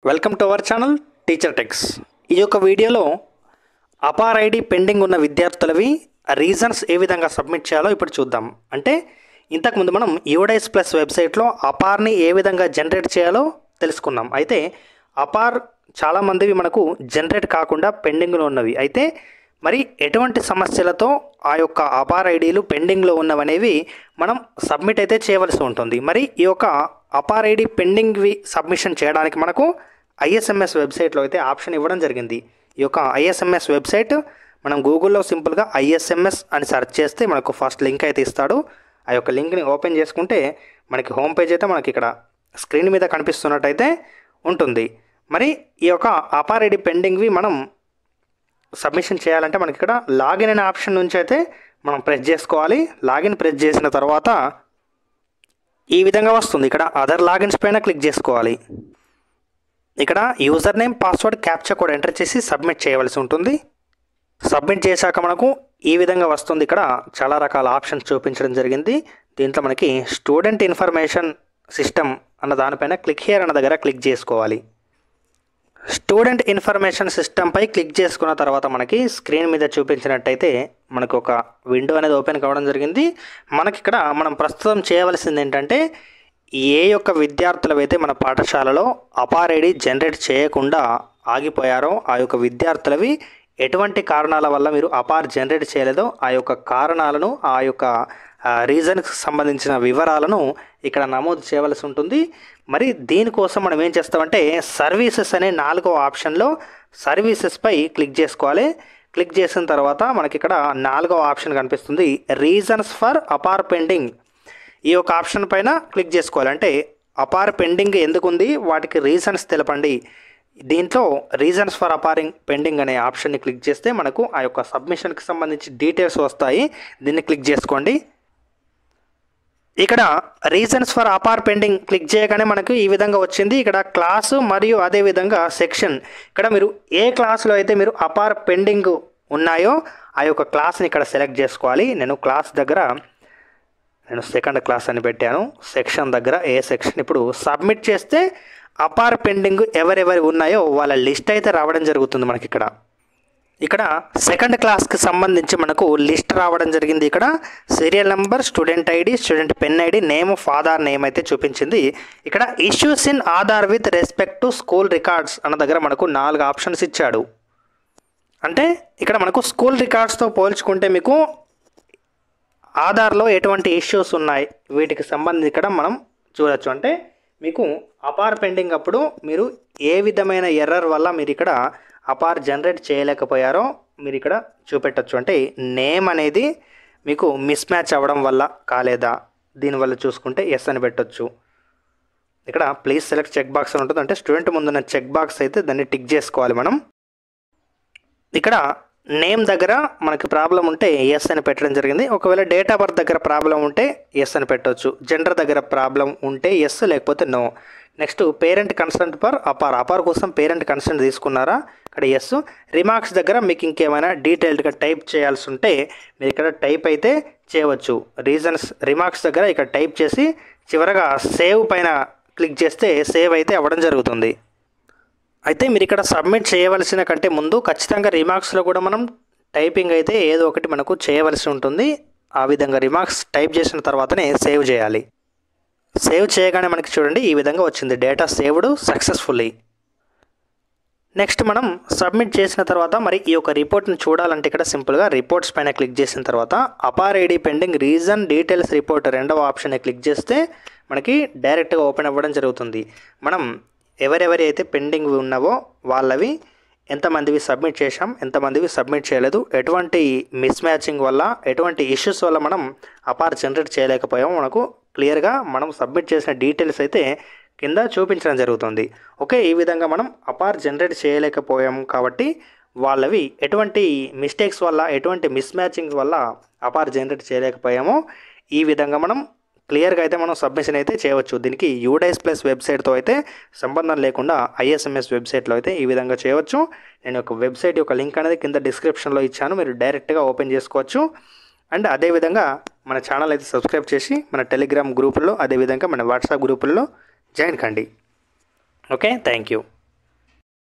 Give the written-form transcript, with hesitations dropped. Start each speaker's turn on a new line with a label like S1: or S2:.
S1: Welcome to our channel teacher tax. ఈ యొక్క వీడియోలో అపార్ ఐడి పెండింగ్ ఉన్న విద్యార్థులవి రీజన్స్ ఏ విధంగా సబ్మిట్ చేయాలో ఇప్పుడు చూద్దాం. అంటే ఇంతకుముందు మనం యూడైస్ ప్లస్ వెబ్సైట్లో అపార్ని ఏ విధంగా జనరేట్ చేయాలో తెలుసుకున్నాం. అయితే అపార్ చాలామందివి మనకు జనరేట్ కాకుండా పెండింగ్లో ఉన్నవి. అయితే మరి ఎటువంటి సమస్యలతో ఆ యొక్క అపార్ ఐడీలు పెండింగ్లో ఉన్నవనేవి మనం సబ్మిట్ అయితే చేయవలసి ఉంటుంది. మరి ఈ యొక్క అపార్ ఐడి పెండింగ్వి సబ్మిషన్ చేయడానికి మనకు ఐఎస్ఎంఎస్ వెబ్సైట్లో అయితే ఆప్షన్ ఇవ్వడం జరిగింది. ఈ యొక్క ఐఎస్ఎంఎస్ వెబ్సైట్ మనం గూగుల్లో సింపుల్గా ఐఎస్ఎంఎస్ అని సెర్చ్ చేస్తే మనకు ఫస్ట్ లింక్ అయితే ఇస్తాడు. ఆ యొక్క లింక్ని ఓపెన్ చేసుకుంటే మనకి హోమ్ పేజ్ అయితే మనకి ఇక్కడ స్క్రీన్ మీద కనిపిస్తున్నట్టయితే ఉంటుంది. మరి ఈ యొక్క అపార్ ఐడి పెండింగ్వి మనం సబ్మిషన్ చేయాలంటే మనకి ఇక్కడ లాగిన్ అనే ఆప్షన్ నుంచి అయితే మనం ప్రెస్ చేసుకోవాలి. లాగిన్ ప్రెస్ చేసిన తర్వాత ఈ విధంగా వస్తుంది. ఇక్కడ అదర్ లాగిన్స్ పైన క్లిక్ చేసుకోవాలి. ఇక్కడ user name, password, captcha code enter చేసి సబ్మిట్ చేయవలసి ఉంటుంది. సబ్మిట్ చేశాక మనకు ఈ విధంగా వస్తుంది. ఇక్కడ చాలా రకాల ఆప్షన్స్ చూపించడం జరిగింది. దీంట్లో మనకి స్టూడెంట్ ఇన్ఫర్మేషన్ సిస్టమ్ అన్న దానిపైన క్లిక్ హియర్ అన్న దగ్గర క్లిక్ చేసుకోవాలి. స్టూడెంట్ ఇన్ఫర్మేషన్ సిస్టంపై క్లిక్ చేసుకున్న తర్వాత మనకి స్క్రీన్ మీద చూపించినట్టయితే మనకు ఒక విండో అనేది ఓపెన్ కావడం జరిగింది. మనకి ఇక్కడ మనం ప్రస్తుతం చేయవలసింది ఏంటంటే ఏ యొక్క విద్యార్థులు అయితే మన పాఠశాలలో అపార్ ఐడి జనరేట్ చేయకుండా ఆగిపోయారో ఆ యొక్క విద్యార్థులవి ఎటువంటి కారణాల వల్ల మీరు అపార్ జనరేట్ చేయలేదో ఆ యొక్క కారణాలను, ఆ యొక్క రీజన్కి సంబంధించిన వివరాలను ఇక్కడ నమోదు చేయవలసి ఉంటుంది. మరి దీనికోసం మనం ఏం చేస్తామంటే సర్వీసెస్ అనే 4వ ఆప్షన్లో సర్వీసెస్పై క్లిక్ చేసుకోవాలి. క్లిక్ చేసిన తర్వాత మనకి ఇక్కడ 4వ ఆప్షన్ కనిపిస్తుంది, రీజన్స్ ఫర్ అపార్ పెండింగ్. ఈ యొక్క ఆప్షన్ పైన క్లిక్ చేసుకోవాలి. అంటే అపార్ పెండింగ్ ఎందుకు ఉంది, వాటికి రీజన్స్ తెలపండి. దీంట్లో రీజన్స్ ఫర్ అపారింగ్ పెండింగ్ అనే ఆప్షన్ని క్లిక్ చేస్తే మనకు ఆ యొక్క సబ్మిషన్కి సంబంధించి డీటెయిల్స్ వస్తాయి. దీన్ని క్లిక్ చేసుకోండి. ఇక్కడ reasons for APAAR pending click చేయగానే మనకు ఈ విధంగా వచ్చింది. ఇక్కడ క్లాసు మరియు అదేవిధంగా సెక్షన్. ఇక్కడ మీరు ఏ క్లాసులో అయితే మీరు అపార్ పెండింగ్ ఉన్నాయో ఆ యొక్క క్లాస్ని ఇక్కడ సెలెక్ట్ చేసుకోవాలి. నేను క్లాస్ దగ్గర సెకండ్ క్లాస్ అని పెట్టాను. సెక్షన్ దగ్గర ఏ సెక్షన్. ఇప్పుడు సబ్మిట్ చేస్తే అపార్ పెండింగ్ ఎవరెవరి ఉన్నాయో వాళ్ళ లిస్ట్ అయితే రావడం జరుగుతుంది. మనకి ఇక్కడ సెకండ్ క్లాస్కి సంబంధించి మనకు లిస్ట్ రావడం జరిగింది. ఇక్కడ serial number, student ID, student pen ID, name of Aadhaar name అయితే చూపించింది. ఇక్కడ issues in Aadhaar with respect to school records అన్న దగ్గర మనకు 4 ఆప్షన్స్ ఇచ్చాడు. అంటే ఇక్కడ మనకు స్కూల్ రికార్డ్స్తో పోల్చుకుంటే మీకు ఆధార్లో ఎటువంటి ఇష్యూస్ ఉన్నాయి వీటికి సంబంధించి ఇక్కడ మనం చూడొచ్చు. అంటే మీకు అపార్ పెండింగ్ అప్పుడు మీరు ఏ విధమైన ఎర్రర్ వల్ల మీరు ఇక్కడ అపార్ జనరేట్ చేయలేకపోయారో మీరు ఇక్కడ చూపెట్టచ్చు. అంటే నేమ్ అనేది మీకు మిస్ మ్యాచ్ అవ్వడం వల్ల కాలేదా, దీనివల్ల చూసుకుంటే ఎస్ అని పెట్టచ్చు. ఇక్కడ ప్లీజ్ సెలెక్ట్ చెక్ బాక్స్ అని ఉంటుంది. అంటే స్టూడెంట్ ముందున్న చెక్ బాక్స్ అయితే దాన్ని టిక్ చేసుకోవాలి మనం. ఇక్కడ నేమ్ దగ్గర మనకి ప్రాబ్లం ఉంటే ఎస్ అని పెట్టడం జరిగింది. ఒకవేళ డేట్ ఆఫ్ బర్త్ దగ్గర ప్రాబ్లం ఉంటే ఎస్ అని పెట్టవచ్చు. జెండర్ దగ్గర ప్రాబ్లం ఉంటే ఎస్, లేకపోతే no. Next parent consent for APAAR కోసం పేరెంట్ కన్సెంట్ తీసుకున్నారా, ఇక్కడ ఎస్. రిమార్క్స్ దగ్గర మీకు ఇంకేమైనా డీటెయిల్డ్గా టైప్ చేయాల్సి ఉంటే మీరు ఇక్కడ టైప్ అయితే చేయవచ్చు. రీజన్స్ రిమార్క్స్ దగ్గర ఇక్కడ టైప్ చేసి చివరగా సేవ్ పైన క్లిక్ చేస్తే సేవ్ అయితే అవ్వడం జరుగుతుంది. అయితే మీరు ఇక్కడ సబ్మిట్ చేయవలసిన కంటే ముందు ఖచ్చితంగా రిమార్క్స్లో కూడా మనం టైపింగ్ అయితే ఏదో ఒకటి మనకు చేయవలసి ఉంటుంది. ఆ విధంగా రిమార్క్స్ టైప్ చేసిన తర్వాతనే సేవ్ చేయాలి. సేవ్ చేయగానే మనకి చూడండి ఈ విధంగా వచ్చింది, డేటా సేవ్డ్ సక్సెస్ఫుల్లీ. నెక్స్ట్ మనం సబ్మిట్ చేసిన తర్వాత మరి ఈ యొక్క రిపోర్ట్ని చూడాలంటే ఇక్కడ సింపుల్గా రిపోర్ట్స్ పైన క్లిక్ చేసిన తర్వాత APAAR ID pending reason details report 2వ ఆప్షన్ క్లిక్ చేస్తే మనకి డైరెక్ట్గా ఓపెన్ అవ్వడం జరుగుతుంది. మనం ఎవరెవరి అయితే పెండింగ్ ఉన్నావో వాళ్ళవి ఎంతమందివి సబ్మిట్ చేశాం, ఎంతమందివి సబ్మిట్ చేయలేదు, ఎటువంటి మిస్ మ్యాచింగ్ వల్ల, ఎటువంటి ఇష్యూస్ వల్ల మనం అపార్ జనరేట్ చేయలేకపోయామో మనకు క్లియర్గా మనం సబ్మిట్ చేసిన డీటెయిల్స్ అయితే కింద చూపించడం జరుగుతుంది. ఓకే, ఈ విధంగా మనం అపార్ జనరేట్ చేయలేకపోయాము కాబట్టి వాళ్ళవి ఎటువంటి మిస్టేక్స్ వల్ల, ఎటువంటి మిస్ మ్యాచింగ్ వల్ల అపార్ జనరేట్ చేయలేకపోయామో ఈ విధంగా మనం క్లియర్గా అయితే మనం సబ్మిషన్ అయితే చేయవచ్చు. దీనికి యూడైస్ ప్లస్ వెబ్సైట్తో అయితే సంబంధం లేకుండా ఐఎస్ఎంఎస్ వెబ్సైట్లో అయితే ఈ విధంగా చేయవచ్చు. నేను ఒక వెబ్సైట్ యొక్క లింక్ అనేది కింద డిస్క్రిప్షన్లో ఇచ్చాను, మీరు డైరెక్ట్గా ఓపెన్ చేసుకోవచ్చు. అండ్ అదేవిధంగా మన ఛానల్ అయితే సబ్స్క్రైబ్ చేసి మన టెలిగ్రామ్ గ్రూపుల్లో, అదేవిధంగా మన వాట్సాప్ గ్రూపుల్లో జాయిన్ కండి. Okay, thank you.